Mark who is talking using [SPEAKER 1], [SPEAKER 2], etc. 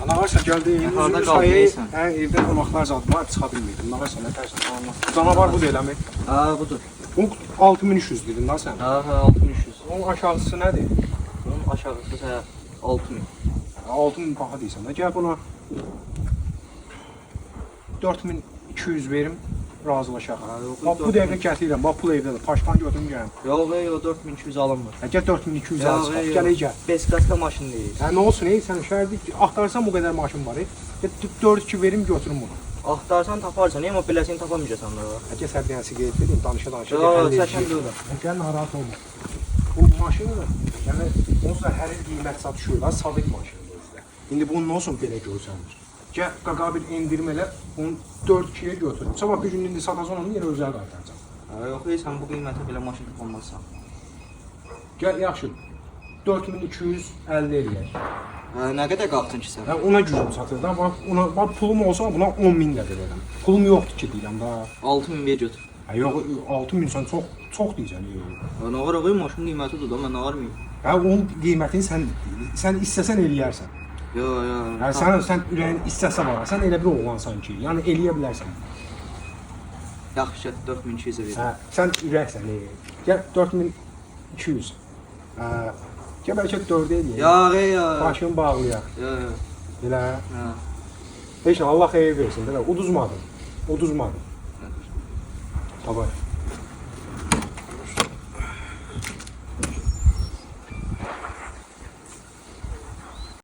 [SPEAKER 1] Nağarsa gəldi,
[SPEAKER 2] Harda
[SPEAKER 1] üzünü
[SPEAKER 2] qaldın,
[SPEAKER 1] sayı,
[SPEAKER 2] neysən?
[SPEAKER 1] evdə qonaqlar zadı var, çıxa bilmirdim. Nağarsa nə tərsən? Canavar bu deyil əmi.
[SPEAKER 2] Ha, budur.
[SPEAKER 1] Bu 6300 dedin da sən.
[SPEAKER 2] Ha, 6300.
[SPEAKER 1] Onun aşağısı nədir?
[SPEAKER 2] Onun aşağısı 6000.
[SPEAKER 1] 6000 baha deyirsən də. Gəl buna 4200 verim, razılaşaq. Bax bu dəqiqə gətirirəm, bax pul evdədir. Paşpan götürüm gələm.
[SPEAKER 2] Yox, 4200 alınmır.
[SPEAKER 1] Gəl 4200
[SPEAKER 2] Yox,
[SPEAKER 1] alsaq.
[SPEAKER 2] yox.
[SPEAKER 1] Gəl gəl.
[SPEAKER 2] Beskaska maşın deyil.
[SPEAKER 1] Hə nə olsun sən şəhərdə axtarsan bu qədər maşın var. 4-2 verim götürüm bunu.
[SPEAKER 2] Axtarsan taparsan, amma beləsini tapamayacaqsan da.
[SPEAKER 1] Gəl sən bir dənəsi qeyd edin, danışa.
[SPEAKER 2] Yox, çəkin deyil.
[SPEAKER 1] Gəl narahat olma. Bu maşını yəni onsuz da hər il qiymət satışıyorlar, sabit maşındır özdə. İndi bunun nə olsun belə görsənir. Gəl qaqa bir endirim elə, bunu 4-2-yə götürüm. Sabah bir gün indi satacaq onu yenə özəl qaytaracaq.
[SPEAKER 2] Ha, yox, sən bu qiymətə belə maşın tapamazsan.
[SPEAKER 1] Gəl yaxşı. 4250 eləyək.
[SPEAKER 2] Ha, nə qədər qalxdın ki sən?
[SPEAKER 1] Hə ona gücüm çatır da. Bax pulum olsa buna 10000 də verərəm. Pulum yoxdur ki deyirəm da.
[SPEAKER 2] 6000 ver götür.
[SPEAKER 1] Hə yox 6000 sən çox deyirsən.
[SPEAKER 2] Ha, nə var ağay, maşın qiymətidir da, mən nə varmıyım?
[SPEAKER 1] Hə onun qiymətini sən istəsən eləyərsən.
[SPEAKER 2] Yox, yox.
[SPEAKER 1] Yəni sən ürəyin istəsə var, sən elə bir oğlansan ki, yəni eləyə bilərsən.
[SPEAKER 2] Yaxşı, 4200 ver.
[SPEAKER 1] Hə, sən ürəksən. Gəl 4200. Hə, gəl bəlkə 4 eləyək.
[SPEAKER 2] Yox, yox.
[SPEAKER 1] Başını bağlayaq.
[SPEAKER 2] Yox, yox.
[SPEAKER 1] Elə.
[SPEAKER 2] Ha.
[SPEAKER 1] Heç nə Allah xeyir versin, belə uduzmadın. Uduzmadın. Tamam.